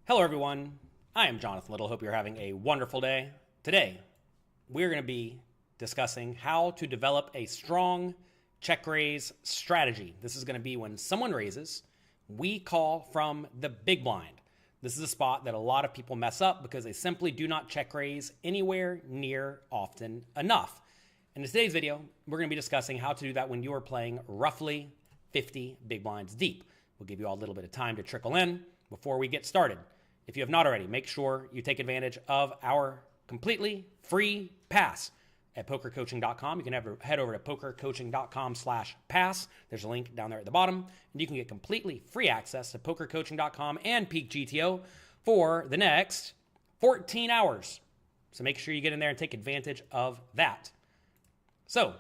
Hello everyone, I am Jonathan Little. Hope you're having a wonderful day. Today, we're going to be discussing how to develop a strong check raise strategy. This is going to be when someone raises, we call from the big blind. This is a spot that a lot of people mess up because they simply do not check raise anywhere near often enough. In today's video, we're going to be discussing how to do that when you are playing roughly 50 big blinds deep. We'll give you all a little bit of time to trickle in before we get started. If you have not already, make sure you take advantage of our completely free pass at pokercoaching.com. You can head over to pokercoaching.com/pass. There's a link down there at the bottom, and you can get completely free access to pokercoaching.com and Peak GTO for the next 14 hours. So make sure you get in there and take advantage of that. So,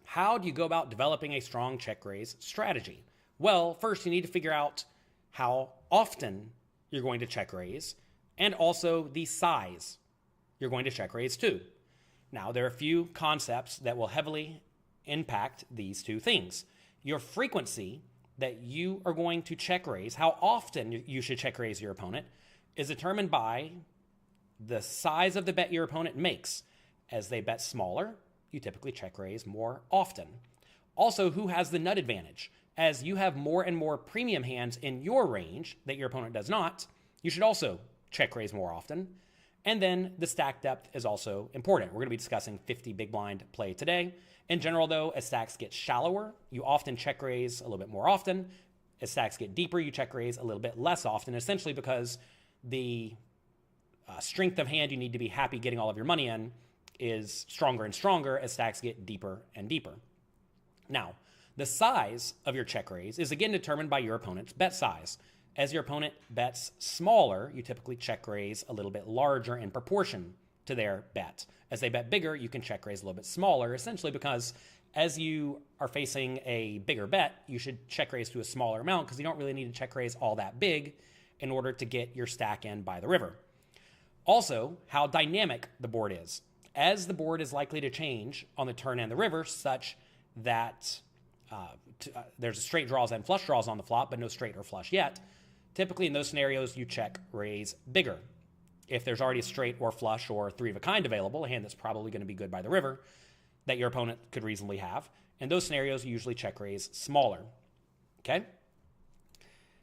how do you go about developing a strong check raise strategy? Well, first you need to figure out how often you're going to check raise, and also the size you're going to check raise to. Now, there are a few concepts that will heavily impact these two things. Your frequency that you are going to check raise, how often you should check raise your opponent, is determined by the size of the bet your opponent makes. As they bet smaller, you typically check raise more often. Also, who has the nut advantage? As you have more and more premium hands in your range that your opponent does not, you should also check raise more often. And then the stack depth is also important. We're going to be discussing 50 big blind play today. In general, though, as stacks get shallower, you often check raise a little bit more often. As stacks get deeper, you check raise a little bit less often, essentially because the strength of hand you need to be happy getting all of your money in is stronger and stronger as stacks get deeper and deeper. Now, the size of your check raise is again determined by your opponent's bet size. As your opponent bets smaller, you typically check raise a little bit larger in proportion to their bet. As they bet bigger, you can check raise a little bit smaller, essentially because as you are facing a bigger bet, you should check raise to a smaller amount because you don't really need to check raise all that big in order to get your stack in by the river. Also, how dynamic the board is. As the board is likely to change on the turn and the river such that there's straight draws and flush draws on the flop, but no straight or flush yet. Typically in those scenarios, you check raise bigger. If there's already a straight or flush or three of a kind available, a hand that's probably going to be good by the river, that your opponent could reasonably have, in those scenarios, you usually check raise smaller. Okay?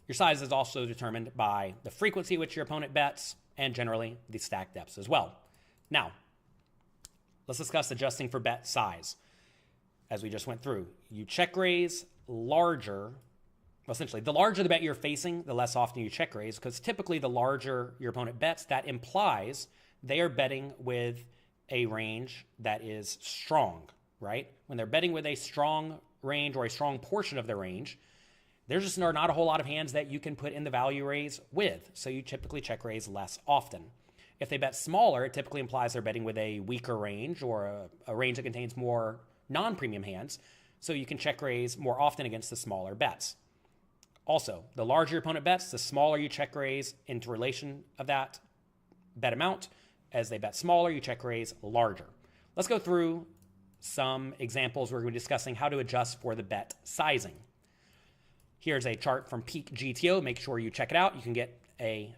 Your size is also determined by the frequency at which your opponent bets and generally the stack depths as well. Now, let's discuss adjusting for bet size. As we just went through, you check raise larger. Well, essentially, the larger the bet you're facing, the less often you check raise, because typically the larger your opponent bets, that implies they are betting with a range that is strong, right? When they're betting with a strong range or a strong portion of their range, there's just not a whole lot of hands that you can put in the value raise with, so you typically check raise less often. If they bet smaller, it typically implies they're betting with a weaker range or a range that contains more non-premium hands, so you can check raise more often against the smaller bets. Also, the larger your opponent bets, the smaller you check raise into relation of that bet amount. As they bet smaller, you check raise larger. Let's go through some examples where we're discussing how to adjust for the bet sizing. Here's a chart from Peak GTO. Make sure you check it out. You can get a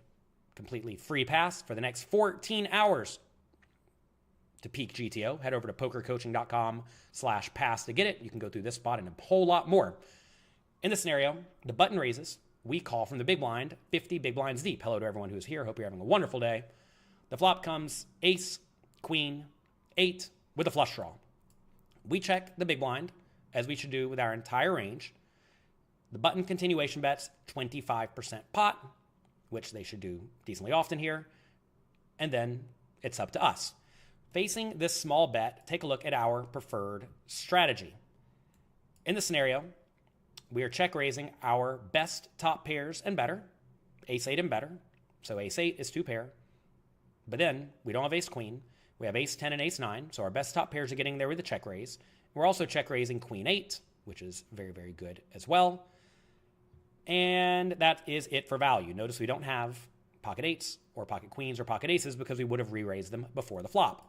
completely free pass for the next 14 hours to Peak GTO. Head over to pokercoaching.com/pass to get it. You can go through this spot and a whole lot more. In this scenario, the button raises. We call from the big blind, 50 big blinds deep. Hello to everyone who's here. Hope you're having a wonderful day. The flop comes ace, queen, 8 with a flush draw. We check the big blind, as we should do with our entire range. The button continuation bets 25% pot, which they should do decently often here. And then it's up to us. Facing this small bet, take a look at our preferred strategy. In this scenario, we are check raising our best top pairs and better, ace 8 and better. So ace 8 is 2 pair. But then we don't have ace queen. We have ace 10 and ace 9. So our best top pairs are getting there with the check raise. We're also check raising queen 8, which is very, very good as well. And that is it for value. Notice we don't have pocket 8s or pocket queens or pocket aces because we would have re-raised them before the flop.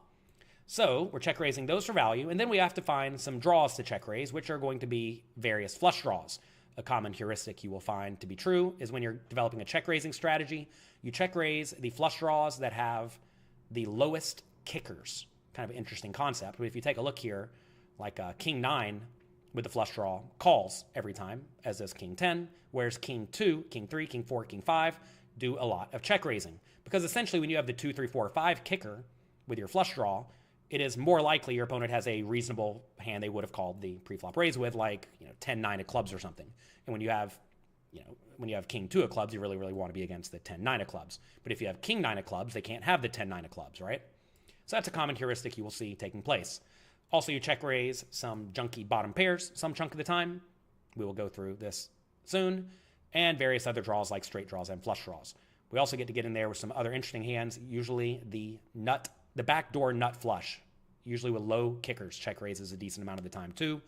So we're check raising those for value, and then we have to find some draws to check raise, which are going to be various flush draws. a common heuristic you will find to be true is when you're developing a check raising strategy, you check raise the flush draws that have the lowest kickers. Kind of an interesting concept. But if you take a look here, like King 9 with the flush draw calls every time, as does King 10, whereas King 2, King 3, King 4, King 5 do a lot of check raising. Because essentially when you have the 2, 3, 4, 5 kicker with your flush draw, it is more likely your opponent has a reasonable hand they would have called the pre-flop raise with, like 10, 9 of clubs or something. And when you have King 2 of clubs, you really, really want to be against the 10, 9 of clubs. But if you have King 9 of clubs, they can't have the 10, 9 of clubs, right? So that's a common heuristic you will see taking place. Also, you check raise some junky bottom pairs some chunk of the time. We will go through this soon. And various other draws like straight draws and flush draws. We also get in there with some other interesting hands, usually the backdoor nut flush, usually with low kickers, check raises a decent amount of the time too.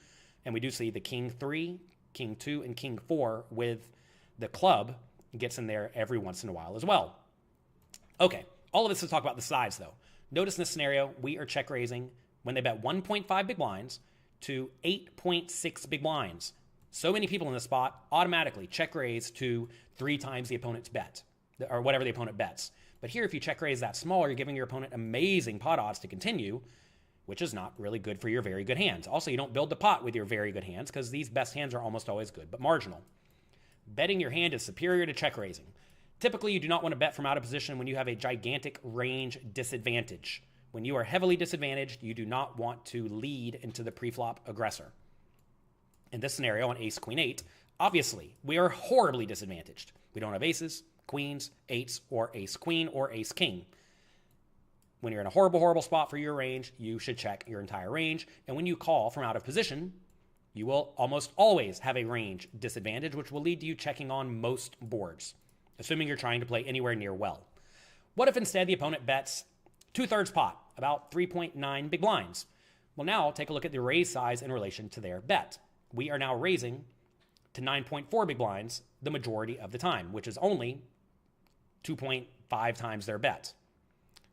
And we do see the King 3, King 2, and King 4 with the club gets in there every once in a while as well. Okay, all of this to talk about the size though. Notice in this scenario, we are check raising when they bet 1.5 big blinds to 8.6 big blinds. So many people in this spot automatically check raise to 3 times the opponent's bet, or whatever the opponent bets. But here, if you check raise that small, you're giving your opponent amazing pot odds to continue, which is not really good for your very good hands. Also, you don't build the pot with your very good hands because these best hands are almost always good, but marginal. Betting your hand is superior to check raising. Typically, you do not want to bet from out of position when you have a gigantic range disadvantage. When you are heavily disadvantaged, you do not want to lead into the preflop aggressor. In this scenario on ace, queen, 8, obviously, we are horribly disadvantaged. We don't have aces, queens, 8s, or ace, queen, or ace, king. When you're in a horrible, horrible spot for your range, you should check your entire range. And when you call from out of position, you will almost always have a range disadvantage, which will lead to you checking on most boards, assuming you're trying to play anywhere near well. What if instead the opponent bets 2/3 pot, about 3.9 big blinds? Well, now take a look at the raise size in relation to their bet. We are now raising to 9.4 big blinds the majority of the time, which is only 2.5 times their bet.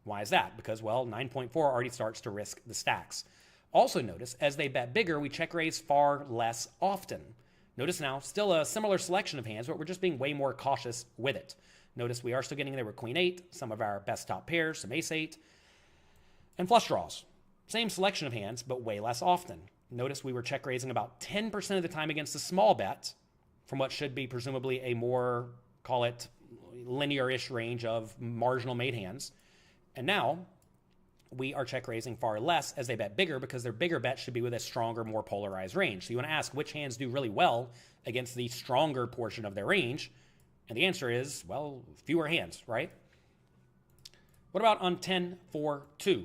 Why is that? Because, well, 9.4 already starts to risk the stacks. Also notice, as they bet bigger, we check raise far less often. Notice now, still a similar selection of hands, but we're just being way more cautious with it. Notice we are still getting there with queen 8, some of our best top pairs, some ace 8, and flush draws. Same selection of hands, but way less often. Notice we were check raising about 10% of the time against a small bet from what should be presumably a more, call it, linear-ish range of marginal made hands. And now we are check raising far less as they bet bigger because their bigger bet should be with a stronger, more polarized range. So you want to ask which hands do really well against the stronger portion of their range. And the answer is, well, fewer hands, right? What about on 10-4-2?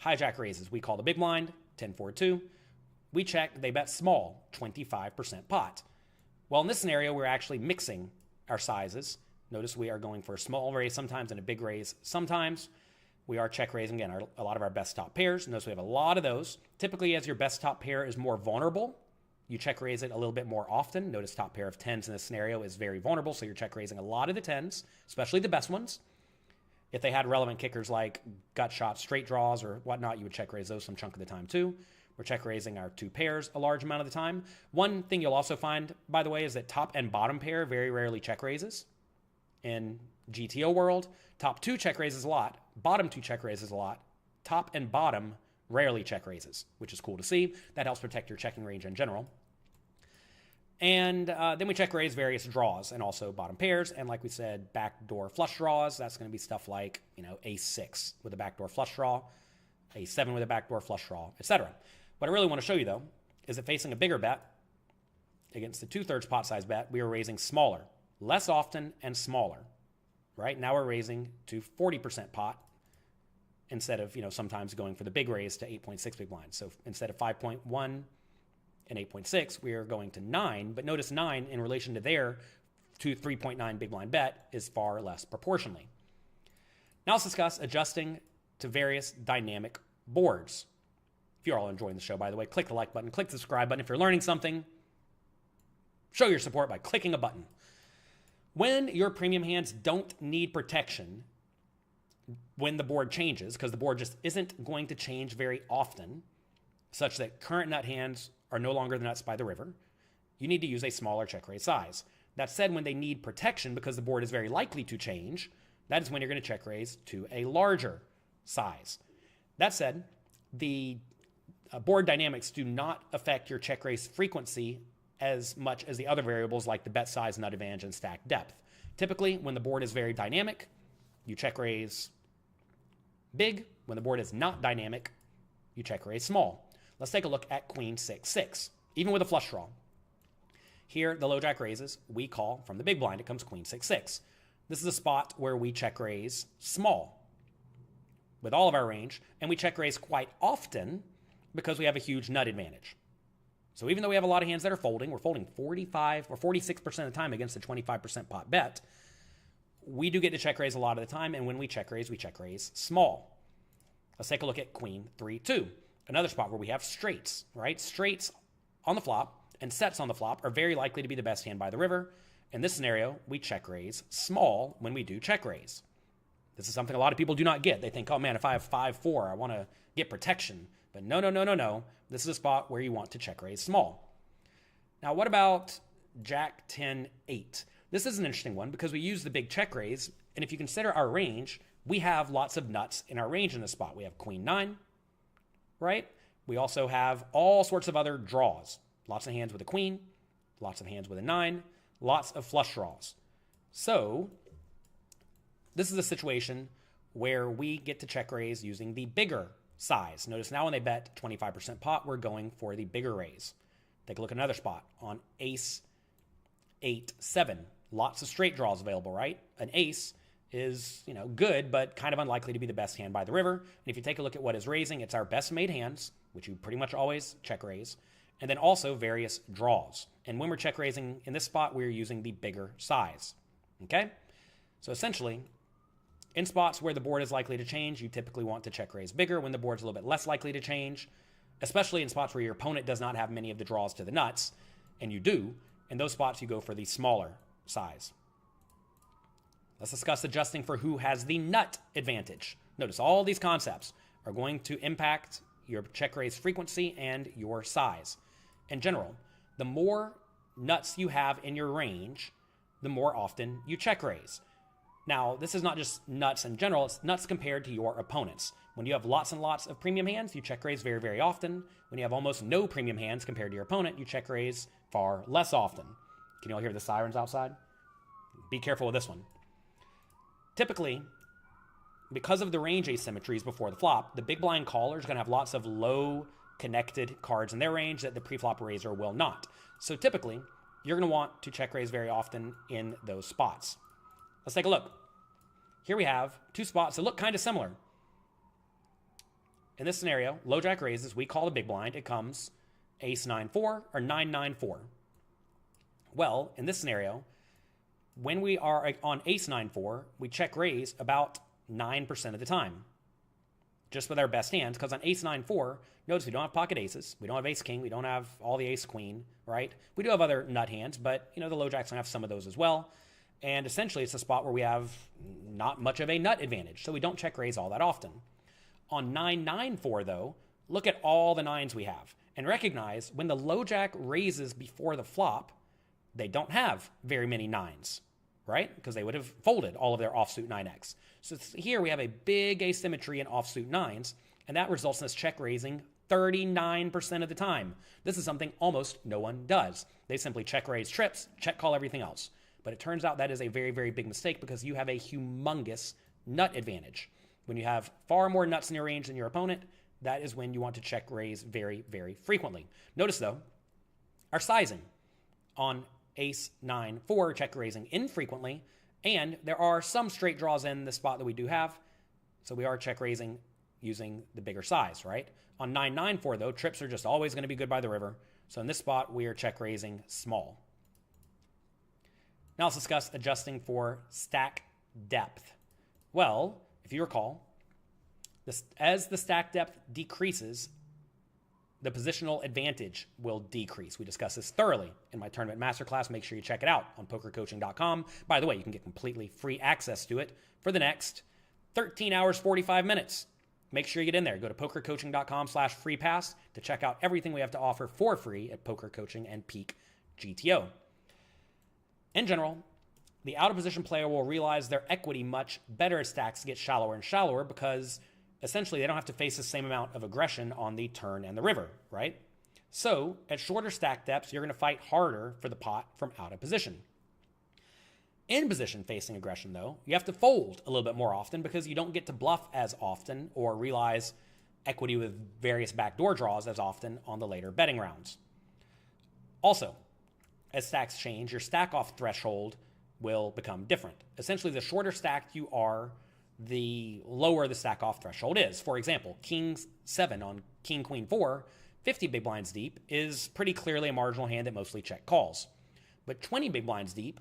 Hijack raises. We call the big blind, 10-4-2. We check, they bet small, 25% pot. Well, in this scenario, we're actually mixing our sizes. Notice we are going for a small raise sometimes and a big raise sometimes. We are check raising, again, a lot of our best top pairs. Notice we have a lot of those. Typically, as your best top pair is more vulnerable, you check raise it a little bit more often. Notice top pair of 10s in this scenario is very vulnerable, so you're check raising a lot of the 10s, especially the best ones. If they had relevant kickers like gut shots, straight draws, or whatnot, you would check raise those some chunk of the time too. We're check raising our 2 pairs a large amount of the time. One thing you'll also find, by the way, is that top and bottom pair very rarely check raises. In GTO world, top 2 check raises a lot, bottom 2 check raises a lot, top and bottom rarely check raises, which is cool to see. That helps protect your checking range in general. And then we check raise various draws and also bottom pairs. And like we said, backdoor flush draws. That's going to be stuff like, ace 6 with a backdoor flush draw, ace 7 with a backdoor flush draw, etc. What I really want to show you, though, is that facing a bigger bet against the 2/3 pot size bet, we are raising smaller, less often and smaller. Right now we're raising to 40% pot instead of, sometimes going for the big raise to 8.6 big blinds. So instead of 5.1 and 8.6, we are going to 9. But notice 9 in relation to their 3.9 big blind bet is far less proportionally. Now let's discuss adjusting to various dynamic boards. If you're all enjoying the show, by the way, click the like button, click the subscribe button. If you're learning something, show your support by clicking a button. When your premium hands don't need protection when the board changes, because the board just isn't going to change very often, such that current nut hands are no longer the nuts by the river, you need to use a smaller check raise size. That said, when they need protection because the board is very likely to change, that is when you're going to check raise to a larger size. That said, the board dynamics do not affect your check raise frequency as much as the other variables like the bet size, nut advantage, and stack depth. Typically, when the board is very dynamic, you check raise big. When the board is not dynamic, you check raise small. Let's take a look at queen 6-6, even with a flush draw. Here, the low jack raises, we call from the big blind, it comes queen 6-6. This is a spot where we check raise small with all of our range, and we check raise quite often because we have a huge nut advantage. So even though we have a lot of hands that are folding, we're folding 45 or 46% of the time against a 25% pot bet, we do get to check raise a lot of the time, and when we check raise small. Let's take a look at queen 3-2, another spot where we have straights, right? Straights on the flop and sets on the flop are very likely to be the best hand by the river. In this scenario, we check raise small when we do check raise. This is something a lot of people do not get. They think, oh man, if I have 5-4, I want to get protection. But no. This is a spot where you want to check raise small. Now, what about Jack 10-8? This is an interesting one because we use the big check raise, and if you consider our range, we have lots of nuts in our range in this spot. We have queen 9, right? We also have all sorts of other draws. Lots of hands with a queen, lots of hands with a 9, lots of flush draws. So this is a situation where we get to check raise using the bigger size. Notice now when they bet 25% pot, we're going for the bigger raise. Take a look at another spot on ace 8-7. Lots of straight draws available, right? An ace is, good, but kind of unlikely to be the best hand by the river. And if you take a look at what is raising, it's our best made hands, which you pretty much always check raise, and then also various draws. And when we're check raising in this spot, we're using the bigger size, okay? So essentially, in spots where the board is likely to change, you typically want to check raise bigger. When the board's a little bit less likely to change, especially in spots where your opponent does not have many of the draws to the nuts, and you do, in those spots you go for the smaller size. Let's discuss adjusting for who has the nut advantage. Notice all these concepts are going to impact your check raise frequency and your size. In general, the more nuts you have in your range, the more often you check raise. Now, this is not just nuts in general, it's nuts compared to your opponents. When you have lots and lots of premium hands, you check raise very, very often. When you have almost no premium hands compared to your opponent, you check raise far less often. Can you all hear the sirens outside? Be careful with this one. Typically, because of the range asymmetries before the flop, the big blind caller is going to have lots of low connected cards in their range that the pre-flop raiser will not. So typically, you're going to want to check raise very often in those spots. Let's take a look. Here we have two spots that look kind of similar. In this scenario, low jack raises, we call the big blind. It comes ace 9-4 or 9-9-4. Well, in this scenario, when we are on ace 9-4, we check raise about 9% of the time, just with our best hands, because on ace 9-4, notice we don't have pocket aces, we don't have ace king, we don't have all the ace queen, right? We do have other nut hands, but the low jack's gonna have some of those as well. And essentially, it's a spot where we have not much of a nut advantage, so we don't check raise all that often. On 9-9-4, though, look at all the nines we have, and recognize when the low jack raises before the flop, they don't have very many nines, right? Because they would have folded all of their offsuit 9x. So here we have a big asymmetry in offsuit nines, and that results in us check raising 39% of the time. This is something almost no one does. They simply check raise trips, check call everything else. But it turns out that is a very, very big mistake because you have a humongous nut advantage. When you have far more nuts in your range than your opponent, that is when you want to check raise very, very frequently. Notice, though, our sizing on ace 9-4, check raising infrequently, and there are some straight draws in the spot that we do have, so we are check raising using the bigger size, right? On 9-9-4, though, trips are just always going to be good by the river, so in this spot, we are check raising small. Now let's discuss adjusting for stack depth. Well, if you recall, as the stack depth decreases, the positional advantage will decrease. We discussed this thoroughly in my Tournament Masterclass. Make sure you check it out on pokercoaching.com. By the way, you can get completely free access to it for the next 13 hours, 45 minutes. Make sure you get in there. Go to pokercoaching.com/free pass to check out everything we have to offer for free at Poker Coaching and Peak GTO. In general, the out of position player will realize their equity much better as stacks get shallower and shallower because essentially they don't have to face the same amount of aggression on the turn and the river, right? So at shorter stack depths, you're going to fight harder for the pot from out of position. In position facing aggression, though, you have to fold a little bit more often because you don't get to bluff as often or realize equity with various backdoor draws as often on the later betting rounds. Also, as stacks change, your stack off threshold will become different. Essentially, the shorter stacked you are, the lower the stack off threshold is. For example, King 7 on King Queen 4, 50 big blinds deep, is pretty clearly a marginal hand that mostly check calls. But 20 big blinds deep,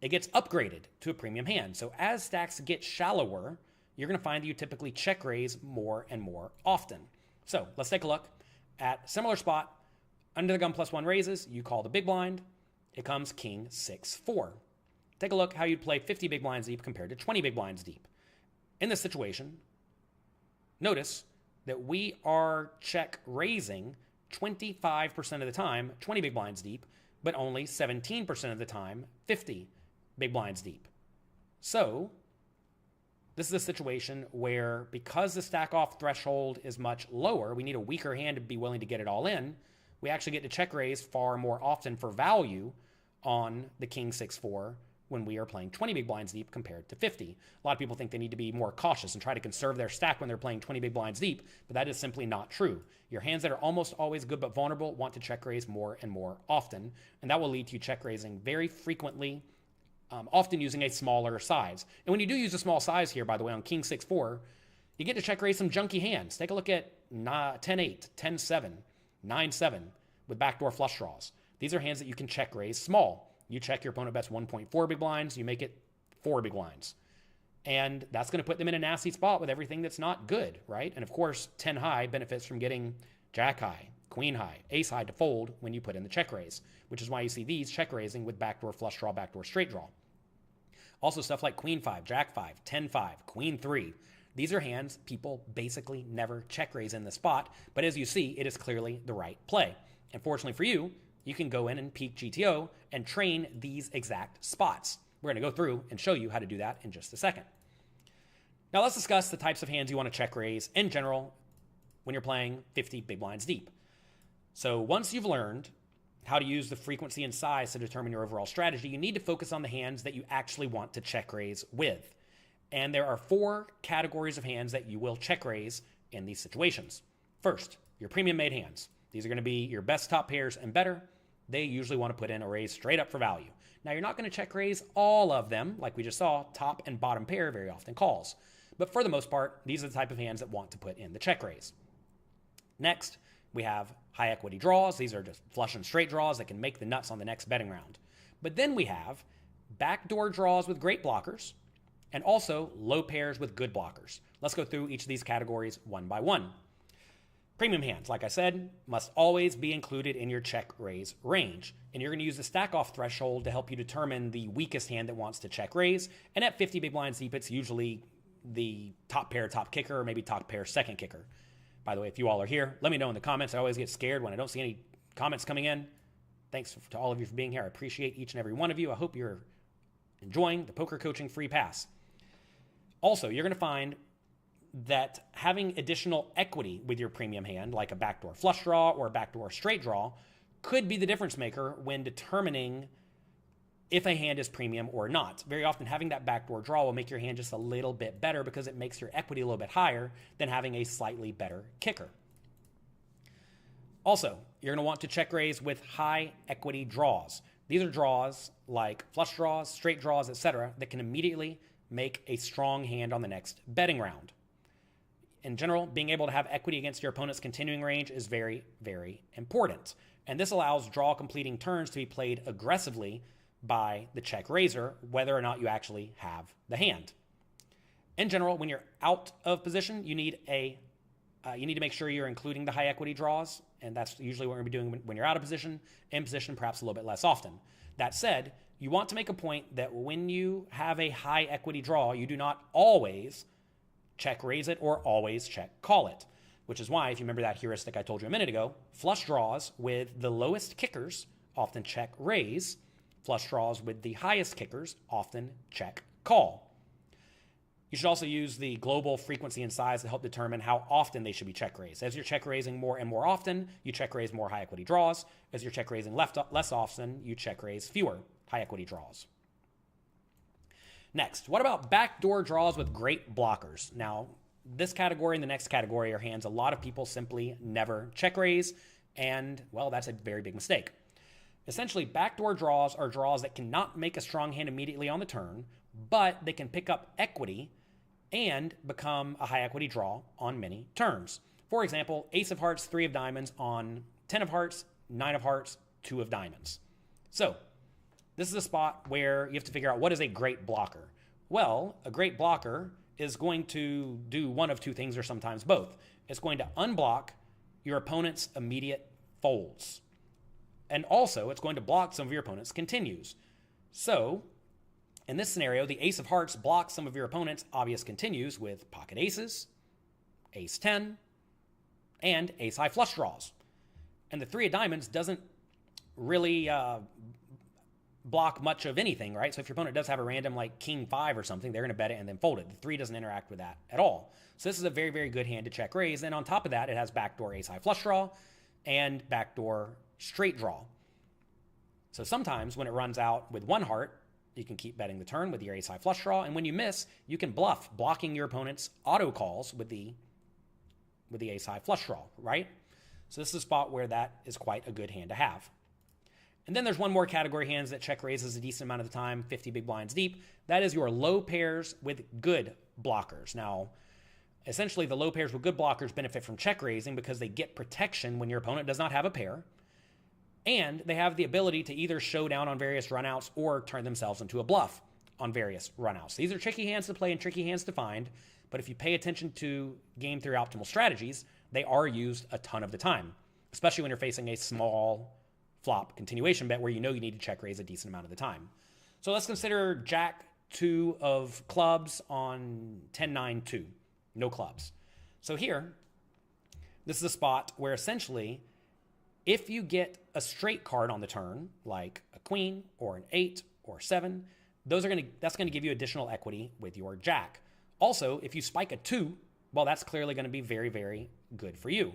it gets upgraded to a premium hand. So as stacks get shallower, you're going to find that you typically check raise more and more often. So let's take a look at similar spot. Under the gun +1 raises, you call the big blind. It comes King 6-4. Take a look how you'd play 50 big blinds deep compared to 20 big blinds deep. In this situation, notice that we are check raising 25% of the time, 20 big blinds deep, but only 17% of the time, 50 big blinds deep. So this is a situation where because the stack off threshold is much lower, we need a weaker hand to be willing to get it all in. We actually get to check raise far more often for value on the King 6-4 when we are playing 20 big blinds deep compared to 50. A lot of people think they need to be more cautious and try to conserve their stack when they're playing 20 big blinds deep, but that is simply not true. Your hands that are almost always good but vulnerable want to check raise more and more often, and that will lead to you check raising very frequently, often using a smaller size. And when you do use a small size here, by the way, on King 6-4, you get to check raise some junky hands. Take a look at 10-8, 10-7, 9-7 with backdoor flush draws. These are hands that you can check raise small. You check your opponent bets 1.4 big blinds, you make it 4 big blinds. And that's going to put them in a nasty spot with everything that's not good, right? And of course, 10 high benefits from getting jack high, queen high, ace high to fold when you put in the check raise, which is why you see these check raising with backdoor flush draw, backdoor straight draw. Also stuff like queen 5, jack 5, 10-5, queen 3. These are hands people basically never check raise in the spot, but as you see, it is clearly the right play. And fortunately for you, you can go in and Peak GTO and train these exact spots. We're going to go through and show you how to do that in just a second. Now let's discuss the types of hands you want to check raise in general when you're playing 50 big blinds deep. So once you've learned how to use the frequency and size to determine your overall strategy, you need to focus on the hands that you actually want to check raise with. And there are 4 categories of hands that you will check raise in these situations. First, your premium made hands. These are going to be your best top pairs and better. They usually want to put in a raise straight up for value. Now, you're not going to check raise all of them. Like we just saw, top and bottom pair very often calls. But for the most part, these are the type of hands that want to put in the check raise. Next, we have high equity draws. These are just flush and straight draws that can make the nuts on the next betting round. But then we have backdoor draws with great blockers and also low pairs with good blockers. Let's go through each of these categories one by one. Premium hands, like I said, must always be included in your check raise range. And you're going to use the stack off threshold to help you determine the weakest hand that wants to check raise. And at 50 big blinds deep, it's usually the top pair, top kicker, or maybe top pair, second kicker. By the way, if you all are here, let me know in the comments. I always get scared when I don't see any comments coming in. Thanks to all of you for being here. I appreciate each and every one of you. I hope you're enjoying the poker coaching free pass. Also, you're going to find that having additional equity with your premium hand, like a backdoor flush draw or a backdoor straight draw, could be the difference maker when determining if a hand is premium or not. Very often, having that backdoor draw will make your hand just a little bit better because it makes your equity a little bit higher than having a slightly better kicker. Also, you're going to want to check raise with high equity draws. These are draws like flush draws, straight draws, etc., that can immediately make a strong hand on the next betting round. In general, being able to have equity against your opponent's continuing range is very, very important. And this allows draw completing turns to be played aggressively by the check raiser, whether or not you actually have the hand. In general, when you're out of position, you need to make sure you're including the high equity draws, and that's usually what we're going to be doing when you're out of position. In position, perhaps a little bit less often. That said, you want to make a point that when you have a high equity draw, you do not always check raise it or always check call it, which is why, if you remember that heuristic I told you a minute ago, flush draws with the lowest kickers often check raise. Flush draws with the highest kickers often check call. You should also use the global frequency and size to help determine how often they should be check raised. As you're check raising more and more often, you check raise more high equity draws. As you're check raising less often, you check raise fewer high equity draws. Next, what about backdoor draws with great blockers? Now, this category and the next category are hands a lot of people simply never check raise, and, well, that's a very big mistake. Essentially, backdoor draws are draws that cannot make a strong hand immediately on the turn, but they can pick up equity and become a high equity draw on many turns. For example, ace of hearts, 3 of diamonds on 10 of hearts, 9 of hearts, 2 of diamonds. So this is a spot where you have to figure out what is a great blocker. Well, a great blocker is going to do one of two things or sometimes both. It's going to unblock your opponent's immediate folds. And also, it's going to block some of your opponent's continues. So in this scenario, the ace of hearts blocks some of your opponent's obvious continues with pocket aces, ace 10, and ace high flush draws. And the 3 of diamonds doesn't really block much of anything, right? So if your opponent does have a random like king 5 or something, they're going to bet it and then fold it. The 3 doesn't interact with that at all. So this is a very, very good hand to check raise. And on top of that, it has backdoor ace high flush draw and backdoor straight draw. So sometimes when it runs out with 1 heart, you can keep betting the turn with your ace high flush draw, and when you miss, you can bluff, blocking your opponent's auto calls with the ace high flush draw, right? So this is a spot where that is quite a good hand to have. And then there's one more category hands that check raises a decent amount of the time, 50 big blinds deep. That is your low pairs with good blockers. Now, essentially the low pairs with good blockers benefit from check raising because they get protection when your opponent does not have a pair. And they have the ability to either show down on various runouts or turn themselves into a bluff on various runouts. These are tricky hands to play and tricky hands to find, but if you pay attention to game theory optimal strategies, they are used a ton of the time, especially when you're facing a small flop continuation bet where you know you need to check raise a decent amount of the time. So let's consider Jack 2 of clubs on 10-9-2, no clubs. So here, this is a spot where essentially if you get a straight card on the turn, like a queen or an 8 or 7, that's going to give you additional equity with your jack. Also, if you spike a 2, well, that's clearly going to be very, very good for you.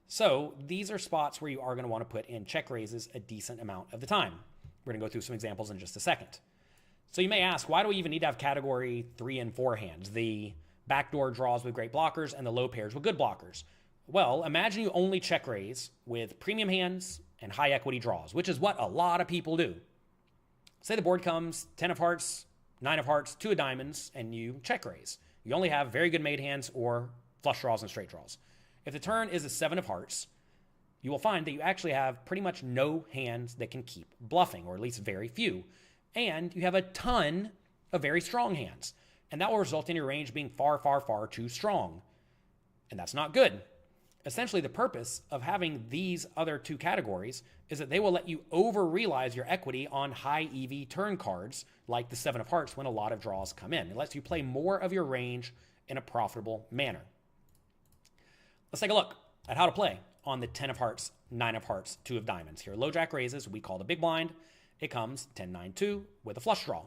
So these are spots where you are going to want to put in check raises a decent amount of the time. We're going to go through some examples in just a second. So you may ask, why do we even need to have category 3 and 4 hands? The backdoor draws with great blockers and the low pairs with good blockers. Well, imagine you only check raise with premium hands and high equity draws, which is what a lot of people do. Say the board comes 10 of hearts, 9 of hearts, 2 of diamonds, and you check raise. You only have very good made hands or flush draws and straight draws. If the turn is a 7 of hearts, you will find that you actually have pretty much no hands that can keep bluffing, or at least very few. And you have a ton of very strong hands. And that will result in your range being far, far, far too strong. And that's not good. Essentially, the purpose of having these other two categories is that they will let you over-realize your equity on high EV turn cards, like the 7 of hearts when a lot of draws come in. It lets you play more of your range in a profitable manner. Let's take a look at how to play on the 10 of hearts, 9 of hearts, 2 of diamonds. Here, low jack raises, we call the big blind. It comes 10-9-2 with a flush draw.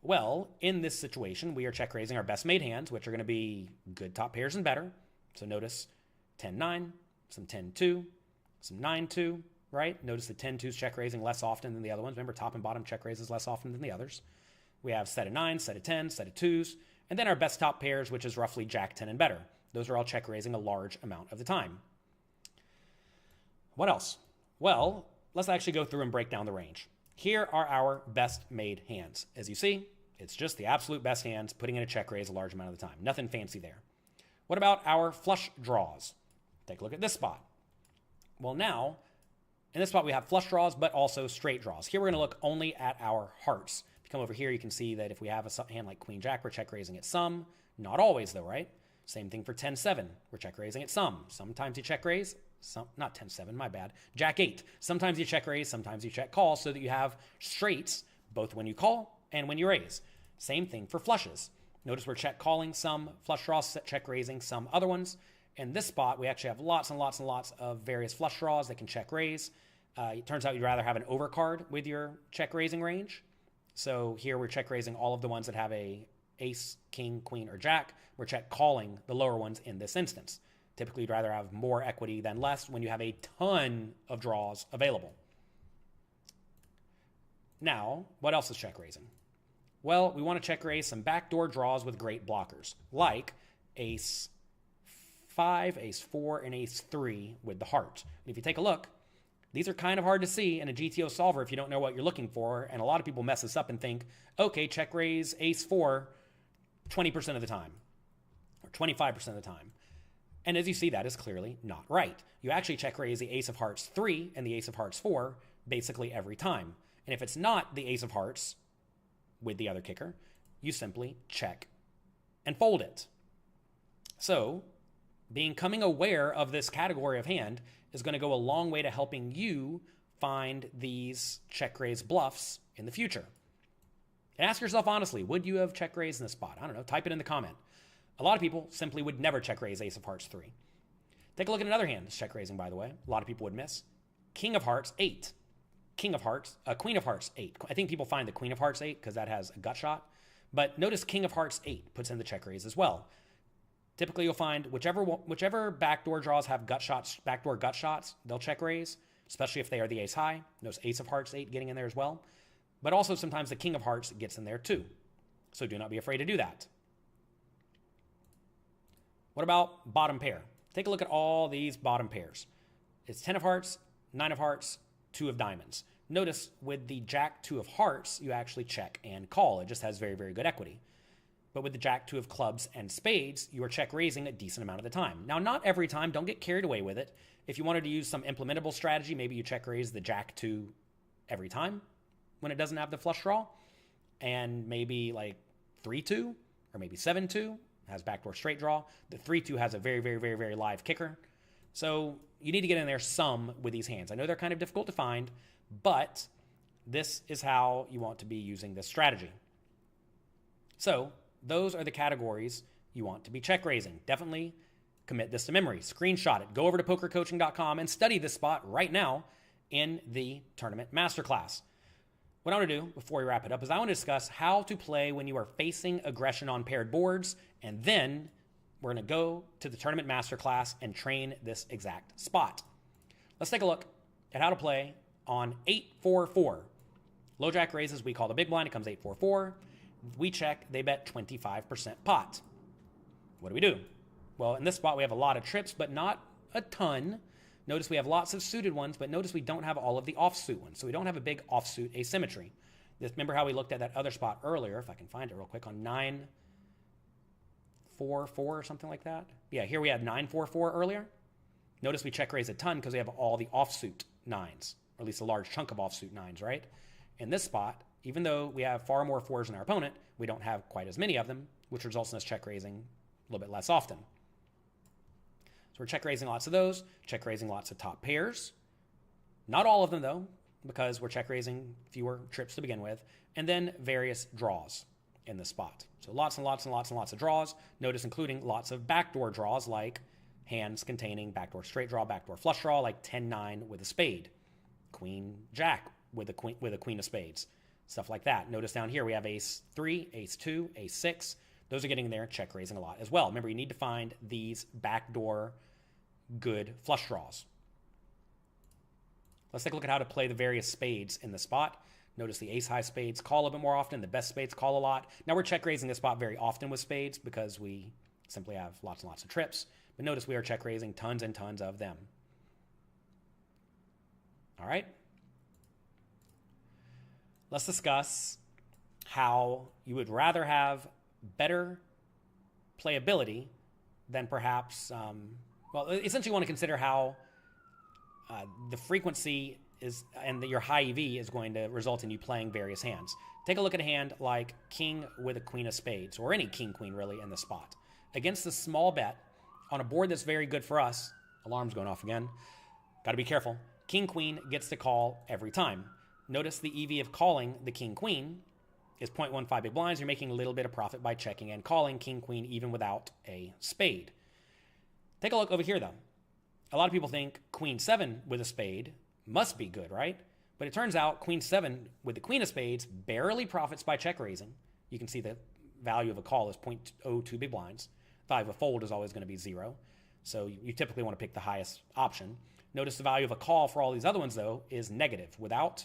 Well, in this situation, we are check raising our best made hands, which are going to be good top pairs and better. So notice 10-9, some 10-2, some 9-2, right? Notice the 10-2 is check raising less often than the other ones. Remember, top and bottom check raises less often than the others. We have set of 9, set of 10, set of 2s, and then our best top pairs, which is roughly jack 10 and better. Those are all check raising a large amount of the time. What else? Well, let's actually go through and break down the range. Here are our best made hands. As you see, it's just the absolute best hands putting in a check raise a large amount of the time. Nothing fancy there. What about our flush draws? Take a look at this spot. Well, now, in this spot, we have flush draws, but also straight draws. Here, we're going to look only at our hearts. If you come over here, you can see that if we have a hand like Queen Jack, we're check raising at some. Not always, though, right? Same thing for 10-7. We're check raising at some. Sometimes you check raise. Not 10-7, my bad. Jack 8. Sometimes you check raise, sometimes you check call, so that you have straights both when you call and when you raise. Same thing for flushes. Notice we're check calling some flush draws, check raising some other ones. In this spot, we actually have lots and lots and lots of various flush draws that can check raise. It turns out you'd rather have an overcard with your check raising range. So here we're check raising all of the ones that have a ace, king, queen, or jack. We're check calling the lower ones in this instance. Typically, you'd rather have more equity than less when you have a ton of draws available. Now, what else is check raising? Well, we want to check raise some backdoor draws with great blockers, like ace 5, ace 4, and ace 3 with the heart. And if you take a look, these are kind of hard to see in a GTO solver if you don't know what you're looking for, and a lot of people mess this up and think, okay, check raise ace 4 20% of the time, or 25% of the time. And as you see, that is clearly not right. You actually check raise the ace of hearts 3 and the ace of hearts 4 basically every time. And if it's not the ace of hearts with the other kicker, you simply check and fold it. So, becoming aware of this category of hand is going to go a long way to helping you find these check raise bluffs in the future. And ask yourself honestly, would you have check raised in this spot? I don't know, type it in the comment. A lot of people simply would never check raise ace of hearts 3. Take a look at another hand that's check raising, by the way. A lot of people would miss. King of hearts 8. Queen of hearts 8. I think people find the queen of hearts 8 because that has a gut shot. But notice king of hearts 8 puts in the check raise as well. Typically, you'll find whichever backdoor draws have gut shots, backdoor gut shots, they'll check raise, especially if they are the ace high. Notice ace of hearts 8 getting in there as well. But also sometimes the king of hearts gets in there too. So do not be afraid to do that. What about bottom pair? Take a look at all these bottom pairs. It's 10 of hearts, 9 of hearts, 2 of diamonds. Notice with the jack 2 of hearts, you actually check and call. It just has very, very good equity. But with the jack 2 of clubs and spades, you are check raising a decent amount of the time. Now, not every time. Don't get carried away with it. If you wanted to use some implementable strategy, maybe you check raise the jack 2 every time when it doesn't have the flush draw, and maybe like 3-2 or maybe 7-2 has backdoor straight draw. The 3-2 has a very, very, very, very live kicker. So you need to get in there some with these hands. I know they're kind of difficult to find, but this is how you want to be using this strategy. So those are the categories you want to be check raising. Definitely commit this to memory. Screenshot it. Go over to pokercoaching.com and study this spot right now in the Tournament Masterclass. What I want to do before we wrap it up is I want to discuss how to play when you are facing aggression on paired boards, and then we're going to go to the Tournament Masterclass and train this exact spot. Let's take a look at how to play on 8-4-4. Low jack raises, we call the big blind. It comes 8-4-4. We check, they bet 25% pot. What do? Well, in this spot, we have a lot of trips, but not a ton. Notice we have lots of suited ones, but notice we don't have all of the offsuit ones. So we don't have a big offsuit asymmetry. Remember how we looked at that other spot earlier, if I can find it real quick, on 9-4-4 or something like that? Yeah, here we had 9-4-4 earlier. Notice we check raise a ton because we have all the offsuit nines, or at least a large chunk of offsuit nines, right? In this spot, even though we have far more fours than our opponent, we don't have quite as many of them, which results in us check raising a little bit less often. So we're check raising lots of those, check raising lots of top pairs. Not all of them though, because we're check raising fewer trips to begin with, and then various draws in this spot. So lots and lots and lots and lots of draws. Notice including lots of backdoor draws like hands containing backdoor straight draw, backdoor flush draw, like 10-9 with a spade, queen jack with a queen of spades, stuff like that. Notice down here we have ace 3, ace 2, ace 6. Those are getting there, check raising a lot as well. Remember, you need to find these backdoor good flush draws. Let's take a look at how to play the various spades in the spot. Notice the ace high spades call a bit more often. The best spades call a lot. Now we're check raising this spot very often with spades because we simply have lots and lots of trips. But notice we are check raising tons and tons of them. All right. Let's discuss how you would rather have better playability than perhaps, essentially you want to consider how the frequency is and your high EV is going to result in you playing various hands. Take a look at a hand like king with a queen of spades, or any king-queen really in the spot. Against the small bet on a board that's very good for us, alarm's going off again, got to be careful, king-queen gets to call every time. Notice the EV of calling the king-queen is 0.15 big blinds. You're making a little bit of profit by checking and calling king-queen even without a spade. Take a look over here though. A lot of people think queen 7 with a spade must be good, right? But it turns out queen 7 with the queen of spades barely profits by check raising. You can see the value of a call is 0.02 big blinds. Value of a fold is always going to be 0. So you typically want to pick the highest option. Notice the value of a call for all these other ones, though, is negative. Without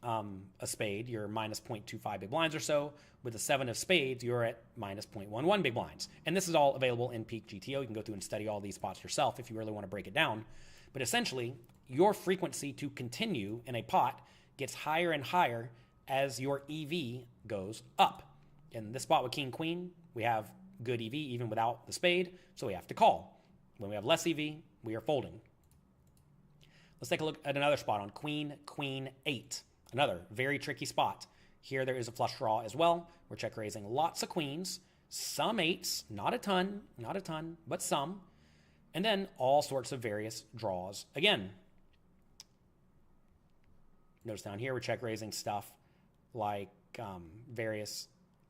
a spade, you're minus 0.25 big blinds or so. With a 7 of spades, you're at minus 0.11 big blinds. And this is all available in Peak GTO. You can go through and study all these spots yourself if you really want to break it down. But essentially, your frequency to continue in a pot gets higher and higher as your EV goes up. In this spot with king queen, we have good EV even without the spade, so we have to call. When we have less EV, we are folding. Let's take a look at another spot on queen, queen 8. Another very tricky spot. Here there is a flush draw as well. We're check raising lots of queens, some 8s, not a ton, but some. And then all sorts of various draws again. Notice down here we're check raising stuff like various